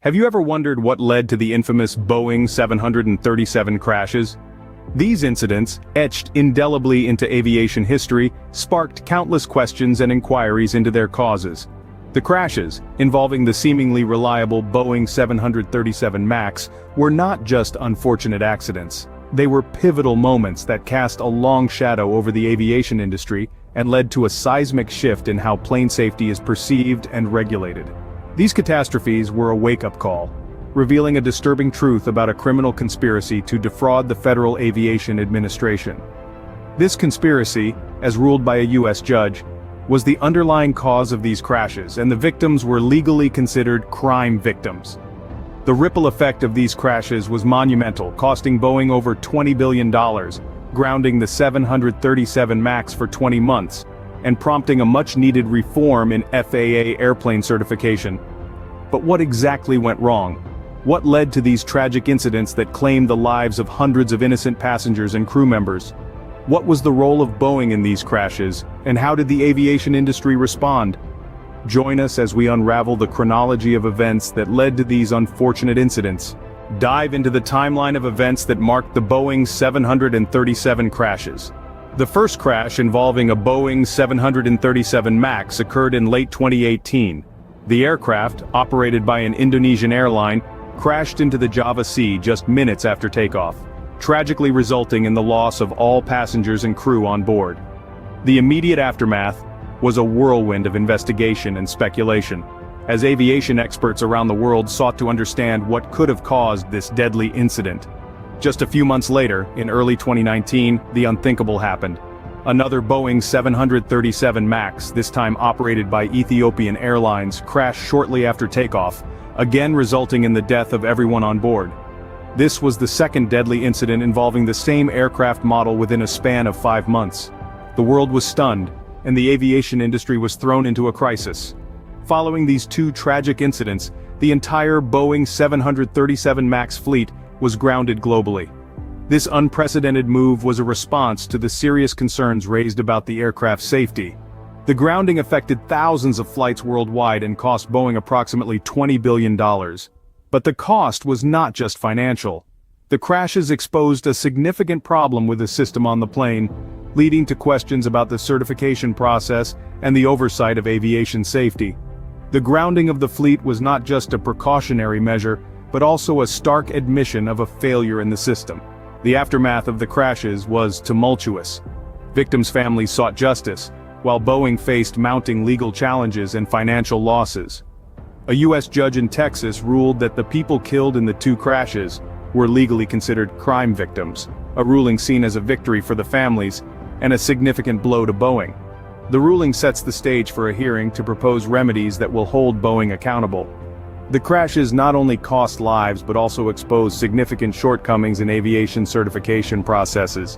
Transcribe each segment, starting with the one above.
Have you ever wondered what led to the infamous Boeing 737 crashes? These incidents, etched indelibly into aviation history, sparked countless questions and inquiries into their causes. The crashes, involving the seemingly reliable Boeing 737 MAX, were not just unfortunate accidents. They were pivotal moments that cast a long shadow over the aviation industry and led to a seismic shift in how plane safety is perceived and regulated. These catastrophes were a wake-up call, revealing a disturbing truth about a criminal conspiracy to defraud the Federal Aviation Administration. This conspiracy, as ruled by a U.S. judge, was the underlying cause of these crashes, and the victims were legally considered crime victims. The ripple effect of these crashes was monumental, costing Boeing over $20 billion, grounding the 737 MAX for 20 months, and prompting a much-needed reform in FAA airplane certification. But what exactly went wrong? What led to these tragic incidents that claimed the lives of hundreds of innocent passengers and crew members? What was the role of Boeing in these crashes, and how did the aviation industry respond? Join us as we unravel the chronology of events that led to these unfortunate incidents. Dive into the timeline of events that marked the Boeing 737 crashes. The first crash involving a Boeing 737 MAX occurred in late 2018. The aircraft, operated by an Indonesian airline, crashed into the Java Sea just minutes after takeoff, tragically resulting in the loss of all passengers and crew on board. The immediate aftermath was a whirlwind of investigation and speculation, as aviation experts around the world sought to understand what could have caused this deadly incident. Just a few months later, in early 2019, the unthinkable happened. Another Boeing 737 MAX, this time operated by Ethiopian Airlines, crashed shortly after takeoff, again resulting in the death of everyone on board. This was the second deadly incident involving the same aircraft model within a span of 5 months. The world was stunned, and the aviation industry was thrown into a crisis. Following these two tragic incidents, the entire Boeing 737 MAX fleet was grounded globally. This unprecedented move was a response to the serious concerns raised about the aircraft's safety. The grounding affected thousands of flights worldwide and cost Boeing approximately $20 billion. But the cost was not just financial. The crashes exposed a significant problem with the system on the plane, leading to questions about the certification process and the oversight of aviation safety. The grounding of the fleet was not just a precautionary measure, but also a stark admission of a failure in the system. The aftermath of the crashes was tumultuous. Victims' families sought justice, while Boeing faced mounting legal challenges and financial losses. A U.S. judge in Texas ruled that the people killed in the two crashes were legally considered crime victims, a ruling seen as a victory for the families and a significant blow to Boeing. The ruling sets the stage for a hearing to propose remedies that will hold Boeing accountable. The crashes not only cost lives but also exposed significant shortcomings in aviation certification processes.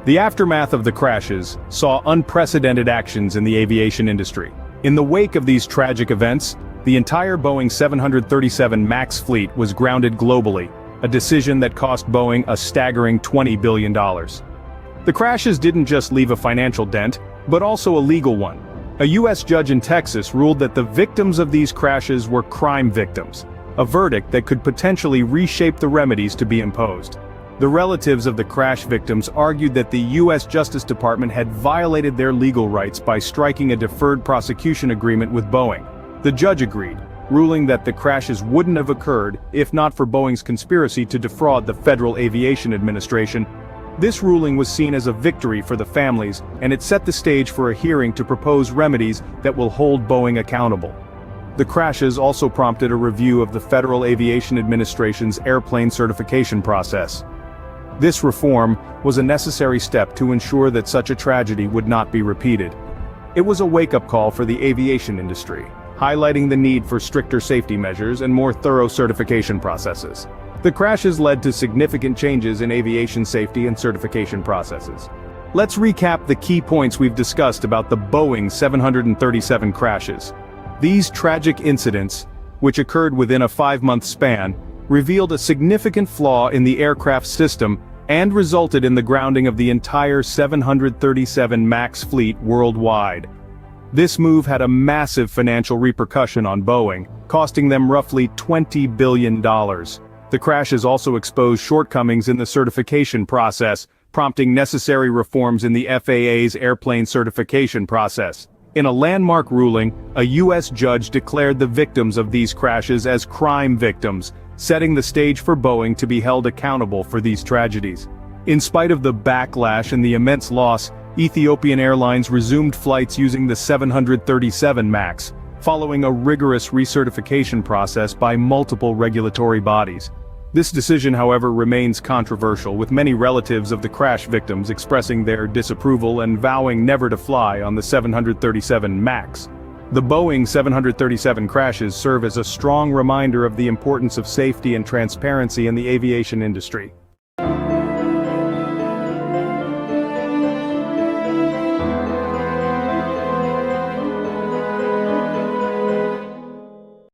The aftermath of the crashes saw unprecedented actions in the aviation industry. In the wake of these tragic events, the entire Boeing 737 MAX fleet was grounded globally, a decision that cost Boeing a staggering $20 billion. The crashes didn't just leave a financial dent, but also a legal one. A U.S. judge in Texas ruled that the victims of these crashes were crime victims, a verdict that could potentially reshape the remedies to be imposed. The relatives of the crash victims argued that the U.S. Justice Department had violated their legal rights by striking a deferred prosecution agreement with Boeing. The judge agreed, ruling that the crashes wouldn't have occurred if not for Boeing's conspiracy to defraud the Federal Aviation Administration. This ruling was seen as a victory for the families, and it set the stage for a hearing to propose remedies that will hold Boeing accountable. The crashes also prompted a review of the Federal Aviation Administration's airplane certification process. This reform was a necessary step to ensure that such a tragedy would not be repeated. It was a wake-up call for the aviation industry, highlighting the need for stricter safety measures and more thorough certification processes. The crashes led to significant changes in aviation safety and certification processes. Let's recap the key points we've discussed about the Boeing 737 crashes. These tragic incidents, which occurred within a 5-month span, revealed a significant flaw in the aircraft system and resulted in the grounding of the entire 737 MAX fleet worldwide. This move had a massive financial repercussion on Boeing, costing them roughly $20 billion. The crashes also exposed shortcomings in the certification process, prompting necessary reforms in the FAA's airplane certification process. In a landmark ruling, a U.S. judge declared the victims of these crashes as crime victims, setting the stage for Boeing to be held accountable for these tragedies. In spite of the backlash and the immense loss, Ethiopian Airlines resumed flights using the 737 MAX, following a rigorous recertification process by multiple regulatory bodies. This decision, however, remains controversial, with many relatives of the crash victims expressing their disapproval and vowing never to fly on the 737 MAX. The Boeing 737 crashes serve as a strong reminder of the importance of safety and transparency in the aviation industry.